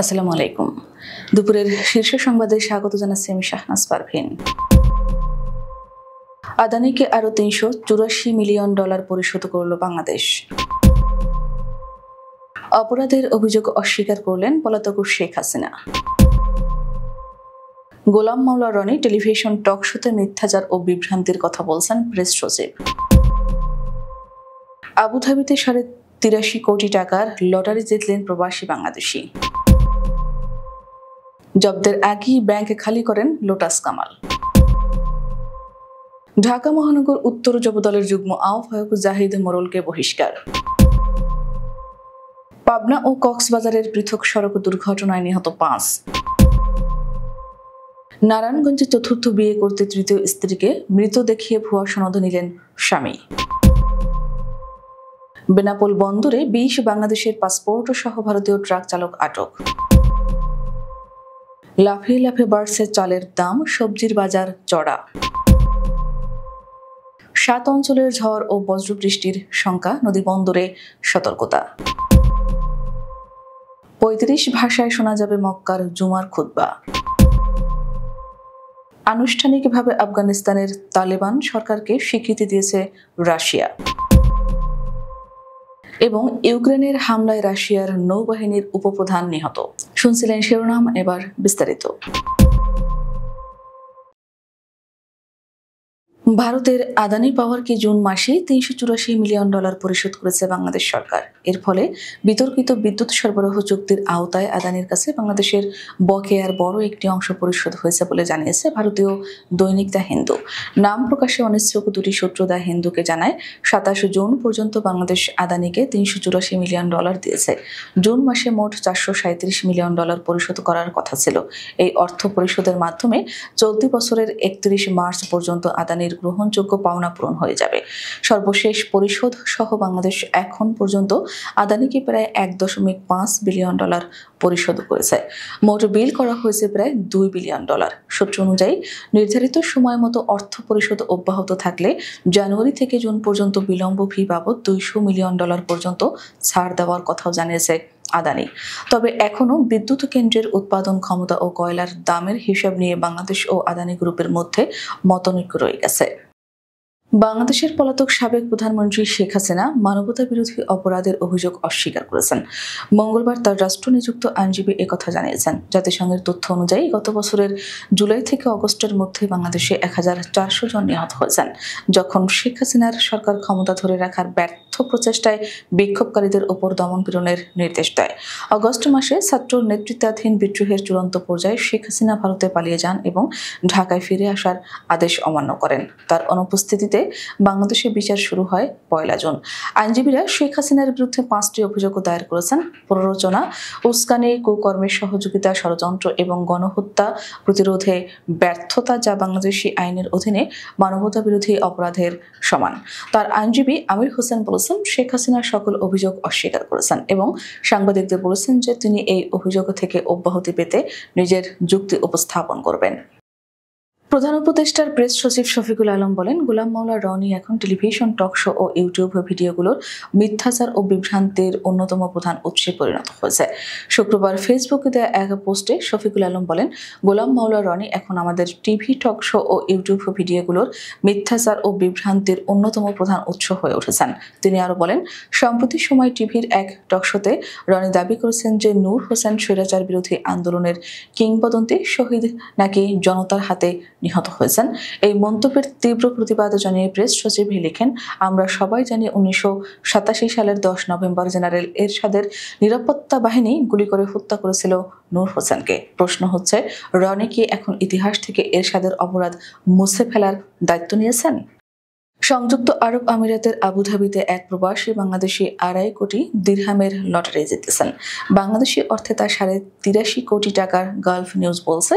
আসসালামু আলাইকুম। দুপুরের শীর্ষ সংবাদে স্বাগত জানাচ্ছি আমি শাহনাজ পারভীন। আদানিকে আরও $384 মিলিয়ন পরিশোধ করল বাংলাদেশ। অপরাধের অভিযোগ অস্বীকার করলেন পলাতক শেখ হাসিনা। গোলাম মাওলা রনি টেলিভিশন টক শোতে মিথ্যাচার ও বিভ্রান্তির কথা বলছেন প্রেস সচিব। আবুধাবিতে 83 কোটি টাকার লটারি জিতলেন প্রবাসী বাংলাদেশি। জব্দের আগেই ব্যাংক খালি করেন লোটাস কামাল। ঢাকা মহানগর উত্তর যুবদলের যুগ্ম আহ্বায়ক জাহিদ মোরলকে বহিষ্কার। পাবনা ও কক্সবাজারের পৃথক সড়ক দুর্ঘটনায় নিহত 5। নারায়ণগঞ্জে চতুর্থ বিয়ে করতে তৃতীয় স্ত্রীকে মৃত দেখিয়ে ভুয়া সনদ নিলেন স্বামী। বেনাপোল বন্দরে 20 বাংলাদেশের পাসপোর্ট সহ ভারতীয় ট্রাক চালক আটক। লাফিয়ে লাফিয়ে বাড়ছে চালের দাম, সবজির বাজার চড়া। 7 অঞ্চলের ঝড় ও বজ্রবৃষ্টির শঙ্কা, নদী বন্দরে সতর্কতা। 35 ভাষায় শোনা যাবে মক্কার জুমার খুতবা। আনুষ্ঠানিকভাবে আফগানিস্তানের তালেবান সরকারকে স্বীকৃতি দিয়েছে রাশিয়া। এবং ইউক্রেনের হামলায় রাশিয়ার নৌবাহিনীর উপপ্রধান নিহত। শুনছিলেন শিরোনাম, এবার বিস্তারিত। ভারতের আদানি পাওয়ারকে জুন মাসে $384 মিলিয়ন পরিশোধ করেছে বাংলাদেশ সরকার। এর ফলে বিতর্কিত বিদ্যুৎ সরবরাহ চুক্তির আওতায় আদানির কাছে বাংলাদেশের বকেয়ার বড় একটি অংশ পরিশোধ হয়েছে বলে জানিয়েছে ভারতীয় দৈনিক দ্য হিন্দু। নাম প্রকাশে অনিচ্ছুক দুটি সূত্র দ্য হিন্দুকে জানায়, 27 জুন পর্যন্ত বাংলাদেশ আদানিকে $384 মিলিয়ন দিয়েছে। জুন মাসে মোট $437 মিলিয়ন পরিশোধ করার কথা ছিল। এই অর্থ পরিশোধের মাধ্যমে চলতি বছরের 31 মার্চ পর্যন্ত আদানির গ্রহণযোগ্য পাওনা পূরণ হয়ে যাবে। সর্বশেষ পরিশোধ সহ বাংলাদেশ এখন পর্যন্ত আদানিকে প্রায় $1.5 বিলিয়ন পরিশোধ করেছে। মোট বিল করা হয়েছে প্রায় $2 বিলিয়ন। সূত্র অনুযায়ী নির্ধারিত সময় মতো অর্থ পরিশোধ অব্যাহত থাকলে জানুয়ারি থেকে জুন পর্যন্ত বিলম্ব ফি বাবদ $200 মিলিয়ন পর্যন্ত ছাড় দেওয়ার কথাও জানিয়েছে আদানি। তবে এখনও বিদ্যুৎ কেন্দ্রের উৎপাদন ক্ষমতা ও কয়লার দামের হিসাব নিয়ে বাংলাদেশ ও আদানি গ্রুপের মধ্যে মতনৈক্য রয়ে গেছে। বাংলাদেশের পলাতক সাবেক প্রধানমন্ত্রী শেখ হাসিনা মানবতা বিরোধী অপরাধের অভিযোগ অস্বীকার করেছেন। মঙ্গলবার তার রাষ্ট্রনিযুক্ত আইনজীবী একথা জানিয়েছেন। জাতিসংঘের তথ্য অনুযায়ী গত বছরের জুলাই থেকে অগস্টের মধ্যে বাংলাদেশে 1400 জন নিহত হয়েছেন, যখন শেখ হাসিনার সরকার ক্ষমতা ধরে রাখার ব্যর্থ প্রচেষ্টায় বিক্ষোভকারীদের উপর দমন-পীড়নের নির্দেশ দেয়। অগস্ট মাসে ছাত্র নেতৃত্বাধীন বিদ্রোহের চূড়ান্ত পর্যায়ে শেখ হাসিনা ভারতে পালিয়ে যান এবং ঢাকায় ফিরে আসার আদেশ অমান্য করেন। তার অনুপস্থিতিতে বাংলাদেশে বিচার শুরু হয় 1 জুন। আইনজীবীরা শেখ হাসিনার বিরুদ্ধে 5টি অভিযোগ দায়ের করেছেন: প্ররোচনা, উস্কানি, কুকর্মের সহযোগিতা, ষড়যন্ত্র এবং গণহত্যা প্রতিরোধে ব্যর্থতা, যা বাংলাদেশি আইনের অধীনে মানবতা বিরোধী অপরাধের সমান। তার আইনজীবী আমির হোসেন বলেছেন, শেখ হাসিনা সকল অভিযোগ অস্বীকার করেছেন এবং সাংবাদিকদের বলেছেন যে তিনি এই অভিযোগ থেকে অব্যাহতি পেতে নিজের যুক্তি উপস্থাপন করবেন। প্রধান উপদেষ্টার প্রেস সচিব শফিকুল আলম বলেন, গোলাম মাওলা রনি এখন টেলিভিশন টক শো ও ইউটিউব ভিডিওগুলোর মিথ্যাচার ও বিভ্রান্তির অন্যতম প্রধান উৎসে পরিণত হয়েছে। শুক্রবার ফেসবুকে দেয়া এক পোস্টে শফিকুল আলম বলেন, গোলাম মাওলা রনি এখন আমাদের টিভি টক শো ও ইউটিউব ভিডিওগুলোর মিথ্যাচার ও বিভ্রান্তির অন্যতম প্রধান উৎস হয়ে উঠেছেন। তিনি আরও বলেন, সম্প্রতি সময় টিভির এক টকশোতে রনি দাবি করেছেন যে নূর হোসেন স্বৈরাচার বিরোধী আন্দোলনের কিংবদন্তি শহীদ নাকি জনতার হাতে নিহত হয়েছেন। এই মন্তব্যের তীব্র প্রতিবাদ জানিয়ে প্রেস সচিব লিখেন, আমরা সবাই জানি 1987 সালের 10 নভেম্বর জেনারেল এরশাদের নিরাপত্তা বাহিনী গুলি করে হত্যা করেছিল নূর হোসেনকে। প্রশ্ন হচ্ছে, রনি কি এখন ইতিহাস থেকে এরশাদের অপরাধ মুছে ফেলার দায়িত্ব নিয়েছেন? সংযুক্ত আরব আমিরাতের আবুধাবিতে এক প্রবাসী বাংলাদেশি 2.5 কোটি দিরহামের লটারি জিতেছেন। বাংলাদেশি অর্থে তা 83 কোটি টাকার। গালফ নিউজ বলছে,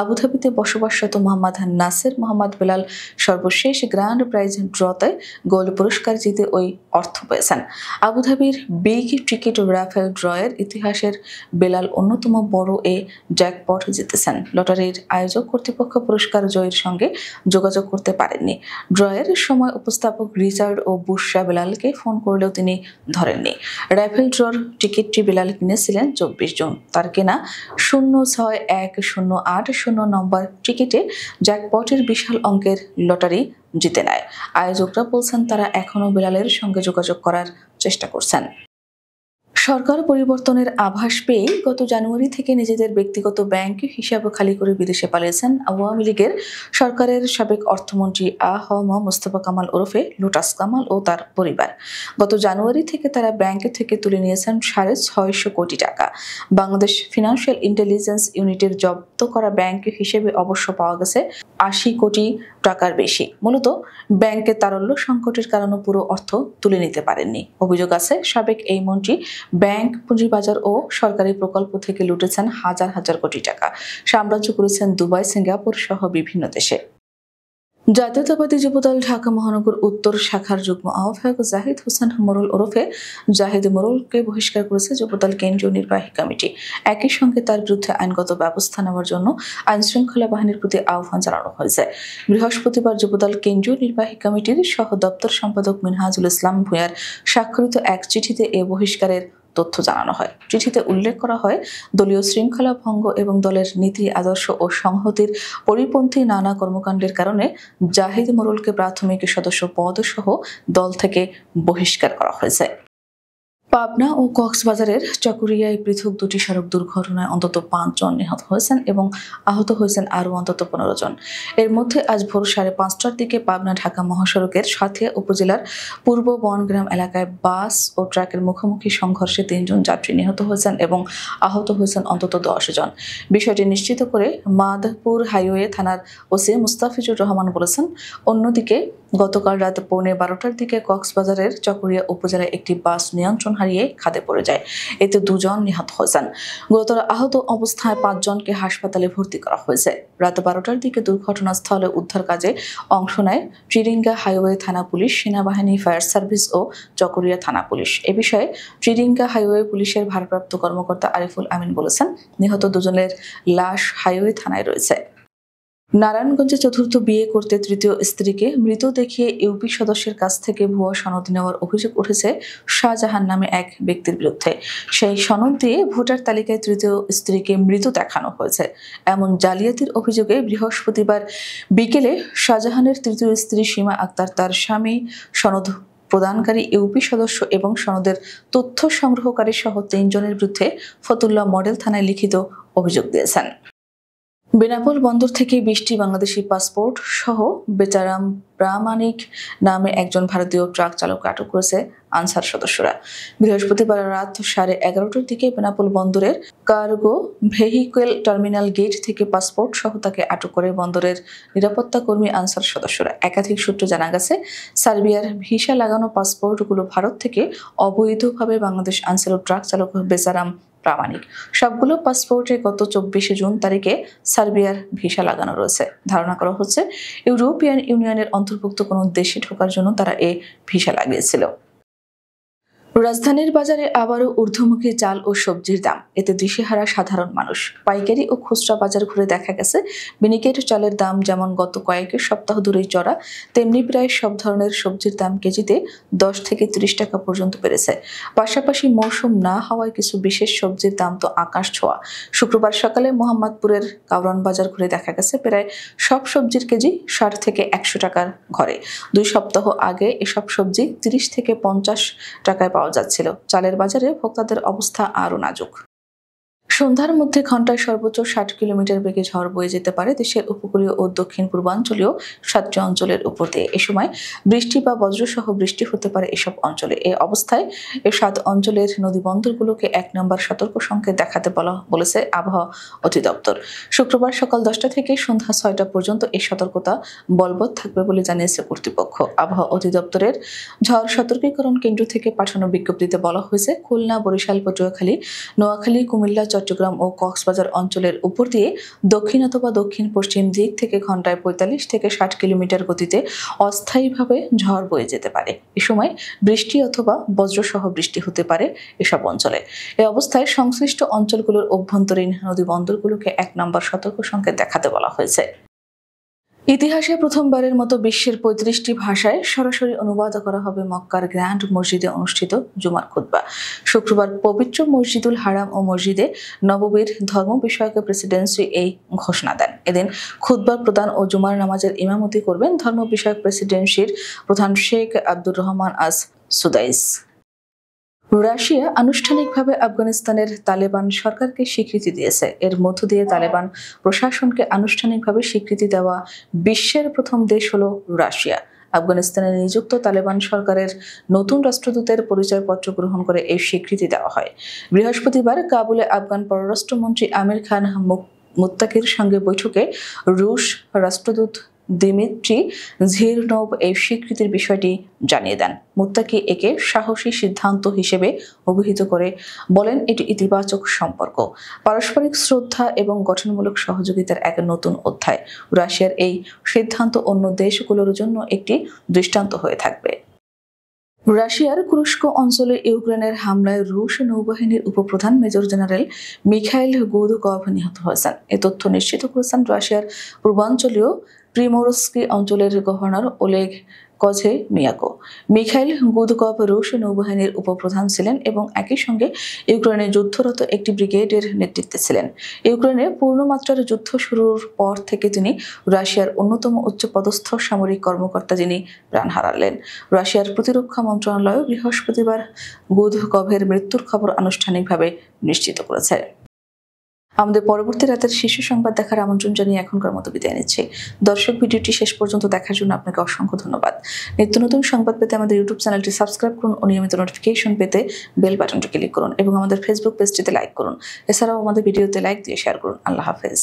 আবুধাবিতে বসবাসরত মোহাম্মদ নাসের মোহাম্মদ বেলাল সর্বশেষ গ্র্যান্ড প্রাইজ ড্রতে গোল্ড পুরস্কার জিতে ওই অর্থ পেয়েছেন। আবুধাবির বিগ টিকিট রাফেল ড্রয়ের ইতিহাসের বেলাল অন্যতম বড় এ জ্যাকপট জিতেছেন। লটারির আয়োজক কর্তৃপক্ষ পুরস্কার জয়ের সঙ্গে যোগাযোগ করতে পারেননি। ড্রয়ের সময় সময় উপস্থাপক রিচার্ড ও বুশরা বেলালকে ফোন করলেও তিনি ধরেননি। রাইফেল ড্রর টিকিটটি বেলাল কিনেছিলেন 24 জুন। তার কেনা 06108 নম্বর টিকিটে জ্যাকপটের বিশাল অঙ্কের লটারি জিতে নেয়। আয়োজকরা বলছেন তারা এখনও বেলালের সঙ্গে যোগাযোগ করার চেষ্টা করছেন। সরকার পরিবর্তনের আভাস পেয়ে গত জানুয়ারি থেকে নিজেদের ব্যক্তিগত ব্যাংক হিসাব খালি করে বিদেশে পালিয়েছেন আওয়ামী লীগের সরকারের সাবেক অর্থমন্ত্রী আ.হ.ম মোস্তফা কামাল ওরফে লোটাস কামাল ও তার পরিবার। গত জানুয়ারি থেকে তারা ব্যাংক থেকে তুলে নিয়েছেন 650 কোটি টাকা। বাংলাদেশ ফিনান্সিয়াল ইন্টেলিজেন্স ইউনিটের জব্দ করা ব্যাংক হিসেবে অবশ্য পাওয়া গেছে 80 কোটি টাকার বেশি। মূলত ব্যাংকের তারল্য সংকটের কারণে পুরো অর্থ তুলে নিতে পারেননি। অভিযোগ আছে সাবেক এই মন্ত্রী ব্যাংক, পুঁজিবাজার ও সরকারি প্রকল্প থেকে লুটেছেন হাজার হাজার কোটি টাকা, সাম্রাজ্য করেছেন দুবাই, সিঙ্গাপুর সহ বিভিন্ন দেশে। জাতীয়তাবাদী যুবদল ঢাকা মহানগর উত্তর শাখার যুগ্ম আহ্বায়ক জাহিদ হোসেন মোরল ওরফে জাহিদ মোরলকে বহিষ্কার করেছে যুবদল কেন্দ্রীয় নির্বাহী কমিটি। একই সঙ্গে তার বিরুদ্ধে আইনগত ব্যবস্থা নেওয়ার জন্য আইনশৃঙ্খলা বাহিনীর প্রতি আহ্বান জানানো হয়েছে। বৃহস্পতিবার যুবদল কেন্দ্রীয় নির্বাহী কমিটির সহ দপ্তর সম্পাদক মিনহাজুল ইসলাম ভূঁইয়ার স্বাক্ষরিত এক চিঠিতে এ বহিষ্কারের তথ্য জানানো হয়। চিঠিতে উল্লেখ করা হয়, দলীয় শৃঙ্খলা ভঙ্গ এবং দলের নীতি, আদর্শ ও সংহতির পরিপন্থী নানা কর্মকাণ্ডের কারণে জাহিদ মোরলকে প্রাথমিক সদস্য পদ সহ দল থেকে বহিষ্কার করা হয়েছে। পাবনা ও কক্সবাজারের চকরিয়ায় পৃথক দুটি সড়ক দুর্ঘটনায় অন্তত 5 জন নিহত হয়েছেন এবং আহত হয়েছেন আরও অন্তত 15 জন। এর মধ্যে আজ ভোর 5:30টার দিকে পাবনা ঢাকা মহাসড়কের সাথিয়া উপজেলার পূর্ব বনগ্রাম এলাকায় বাস ও ট্রাকের মুখোমুখি সংঘর্ষে 3 জন যাত্রী নিহত হয়েছেন এবং আহত হয়েছেন অন্তত 10 জন। বিষয়টি নিশ্চিত করে মাধপুর হাইওয়ে থানার ওসি মুস্তাফিজুর রহমান বলেছেন, অন্যদিকে গতকাল রাত 12:15টার দিকে কক্সবাজারের চকরিয়া উপজেলায় একটি বাস নিয়ন্ত্রণ হারিয়ে খাদে পড়ে যায়। এতে 2 জন নিহত হয়েছেন। গুরুতর আহত অবস্থায় 5 জনকে হাসপাতালে ভর্তি করা হয়েছে। রাত 12টার দিকে দুর্ঘটনাস্থলে উদ্ধার কাজে অংশ নেয় চিরিঙ্গা হাইওয়ে থানা পুলিশ, সেনাবাহিনী, ফায়ার সার্ভিস ও চকরিয়া থানা পুলিশ। এ বিষয়ে চিরিঙ্গা হাইওয়ে পুলিশের ভারপ্রাপ্ত কর্মকর্তা আরিফুল আমিন বলেছেন, নিহত 2 জনের লাশ হাইওয়ে থানায় রয়েছে। নারায়ণগঞ্জে চতুর্থ বিয়ে করতে তৃতীয় স্ত্রীকে মৃত দেখিয়ে ইউপি সদস্যের কাছ থেকে ভুয়া সনদ নেওয়ার অভিযোগ উঠেছে শাহজাহান নামে এক ব্যক্তির বিরুদ্ধে। সেই সনদ দিয়ে ভোটার তালিকায় তৃতীয় স্ত্রীকে মৃত দেখানো হয়েছে। এমন জালিয়াতির অভিযোগে বৃহস্পতিবার বিকেলে শাহজাহানের তৃতীয় স্ত্রী সীমা আক্তার, তার স্বামী, সনদ প্রদানকারী ইউপি সদস্য এবং সনদের তথ্য সংগ্রহকারী সহ 3 জনের বিরুদ্ধে ফতুল্লা মডেল থানায় লিখিত অভিযোগ দিয়েছেন। বেনাপোল বন্দর থেকে 20টি বাংলাদেশি পাসপোর্ট সহ বেচারাম প্রামাণিক নামে একজন ভারতীয় ট্রাক চালককে আটক করেছে আনসার সদস্যরা। বৃহস্পতিবার রাত 11:30টার দিকে বেনাপোল বন্দরের কার্গো ভেহিকল টার্মিনাল গেট থেকে পাসপোর্ট সহ তাকে আটক করে বন্দরের নিরাপত্তা কর্মী আনসার সদস্যরা। একাধিক সূত্রে জানা গেছে, সার্বিয়ার ভিসা লাগানো পাসপোর্টগুলো ভারত থেকে অবৈধভাবে বাংলাদেশ আনছিল ট্রাক চালক বেচারাম প্রামাণিক। সবগুলো পাসপোর্টে গত 24 জুন তারিখে সার্বিয়ার ভিসা লাগানো রয়েছে। ধারণা করা হচ্ছে ইউরোপিয়ান ইউনিয়নের অন্তর্ভুক্ত কোনো দেশে ঢোকার জন্য তারা এই ভিসা লাগিয়েছিল। রাজধানীর বাজারে আবারও ঊর্ধ্বমুখী চাল ও সবজির দাম, এতে দিশেহারা সাধারণ মানুষ। পাইকারি ও খুচরা বাজার ঘুরে দেখা গেছে, মিনিকেট চালের দাম যেমন গত কয়েক সপ্তাহ ধরেই চড়া, তেমনি প্রায় সব ধরনের সবজির দাম কেজিতে 10 থেকে 30 টাকা পর্যন্ত বেড়েছে। পাশাপাশি মৌসুম না হওয়ায় কিছু বিশেষ সবজির দাম তো আকাশ ছোঁয়া। শুক্রবার সকালে মোহাম্মদপুরের কাউরান বাজার ঘুরে দেখা গেছে প্রায় সব সবজির কেজি 60 থেকে 100 টাকার ঘরে। 2 সপ্তাহ আগে এসব সবজি 30 থেকে 50 টাকায় পাওয়া যাচ্ছিল। চালের বাজারে ভোক্তাদের অবস্থা আরও নাজুক। সন্ধ্যার মধ্যে ঘন্টায় সর্বোচ্চ 60 কিলোমিটার বেগে ঝড় বয়ে যেতে পারে দেশের উপকূলীয় ও দক্ষিণ পূর্বাঞ্চলীয় 7টি অঞ্চলের উপর দিয়ে। এ সময় বৃষ্টি বা বজ্রসহ বৃষ্টি হতে পারে এসব অঞ্চলে। এই অবস্থায় এই 7 অঞ্চলের নদী বন্দরগুলোকে 1 নম্বর সতর্ক সংকেত দেখাতে বলেছে আবহাওয়া অধিদপ্তর। শুক্রবার সকাল 10টা থেকে সন্ধ্যা 6টা পর্যন্ত এই সতর্কতা বলবৎ থাকবে বলে জানিয়েছে কর্তৃপক্ষ। আবহাওয়া অধিদপ্তরের ঝড় সতর্কীকরণ কেন্দ্র থেকে পাঠানো বিজ্ঞপ্তিতে বলা হয়েছে, খুলনা, বরিশাল, পটুয়াখালী, নোয়াখালী, কুমিল্লা, চট্টগ্রাম ও কক্সবাজার অঞ্চলের উপর দিয়ে দক্ষিণ অথবা দক্ষিণ পশ্চিম দিক থেকে ঘন্টায় 45 থেকে 60 কিলোমিটার গতিতে অস্থায়ীভাবে ঝড় বয়ে যেতে পারে। এ সময় বৃষ্টি অথবা বজ্রসহ বৃষ্টি হতে পারে এসব অঞ্চলে। এই অবস্থায় সংশ্লিষ্ট অঞ্চলগুলোর অভ্যন্তরীণ নদী বন্দরগুলোকে 1 নম্বর সতর্ক সংকেত দেখাতে বলা হয়েছে। ইতিহাসে প্রথমবারের মতো বিশ্বের ৩৫টি ভাষায় সরাসরি অনুবাদ করা হবে মক্কার গ্র্যান্ড মসজিদে অনুষ্ঠিত জুমার খুতবা। শুক্রবার পবিত্র মসজিদুল হারাম ও মসজিদে নববীর ধর্ম বিষয়ক প্রেসিডেন্সি এই ঘোষণা দেন। এদিন খুতবা প্রদান ও জুমার নামাজের ইমামতি করবেন ধর্ম বিষয়ক প্রেসিডেন্সির প্রধান শেখ আব্দুর রহমান আস সুদাইস। রাশিয়া আনুষ্ঠানিকভাবে আফগানিস্তানের তালেবান সরকারকে স্বীকৃতি দিয়েছে। এর মধ্য দিয়ে তালেবান প্রশাসনকে আনুষ্ঠানিকভাবে স্বীকৃতি দেওয়া বিশ্বের প্রথম দেশ হলো রাশিয়া। আফগানিস্তানে নিযুক্ত তালেবান সরকারের নতুন রাষ্ট্রদূতের পরিচয়পত্র গ্রহণ করে এই স্বীকৃতি দেওয়া হয়। বৃহস্পতিবার কাবুলে আফগান পররাষ্ট্রমন্ত্রী আমির খান মুত্তাকির সঙ্গে বৈঠকে রুশ রাষ্ট্রদূত দিমিত্রি ঝিরনোভ এই স্বীকৃতির বিষয়টি জানিয়ে দেন। মুত্তাকি একে সাহসী সিদ্ধান্ত হিসেবে অভিহিত করে বলেন, এটি ইতিবাচক সম্পর্ক, পারস্পরিক শ্রদ্ধা এবং গঠনমূলক সহযোগিতার এক নতুন অধ্যায়। রাশিয়ার এই সিদ্ধান্ত অন্য দেশগুলোর জন্য একটি দৃষ্টান্ত হয়ে থাকবে। রাশিয়ার কুরস্ক অঞ্চলে ইউক্রেনের হামলায় রুশ নৌবাহিনীর উপপ্রধান মেজর জেনারেল মিখাইল গুদকভ নিহত হয়েছেন। এ তথ্য নিশ্চিত করেছেন রাশিয়ার পূর্বাঞ্চলীয় প্রিমোরস্কি অঞ্চলের গভর্নর ওলেগ কঝেমিয়াকো। মিখাইল গুদকভ রুশ নৌবাহিনীর উপপ্রধান ছিলেন এবং একই সঙ্গে ইউক্রেনে যুদ্ধরত একটি ব্রিগেডের নেতৃত্বে ছিলেন। ইউক্রেনে পূর্ণমাত্রার যুদ্ধ শুরুর পর থেকে তিনি রাশিয়ার অন্যতম উচ্চপদস্থ সামরিক কর্মকর্তা, যিনি প্রাণ হারালেন। রাশিয়ার প্রতিরক্ষা মন্ত্রণালয় বৃহস্পতিবার গুদকভের মৃত্যুর খবর আনুষ্ঠানিকভাবে নিশ্চিত করেছে। আমাদের পরবর্তী রাতের শীর্ষ সংবাদ দেখার আমন্ত্রণ জানিয়ে এখনকার মতো বিদায় নিচ্ছি। দর্শক, ভিডিওটি শেষ পর্যন্ত দেখার জন্য আপনাকে অসংখ্য ধন্যবাদ। নিত্য নতুন সংবাদ পেতে আমাদের ইউটিউব চ্যানেলটি সাবস্ক্রাইব করুন ও নিয়মিত নোটিফিকেশন পেতে বেল বাটনটি ক্লিক করুন এবং আমাদের ফেসবুক পেজটিতে লাইক করুন। এছাড়াও আমাদের ভিডিওতে লাইক দিয়ে শেয়ার করুন। আল্লাহ হাফেজ।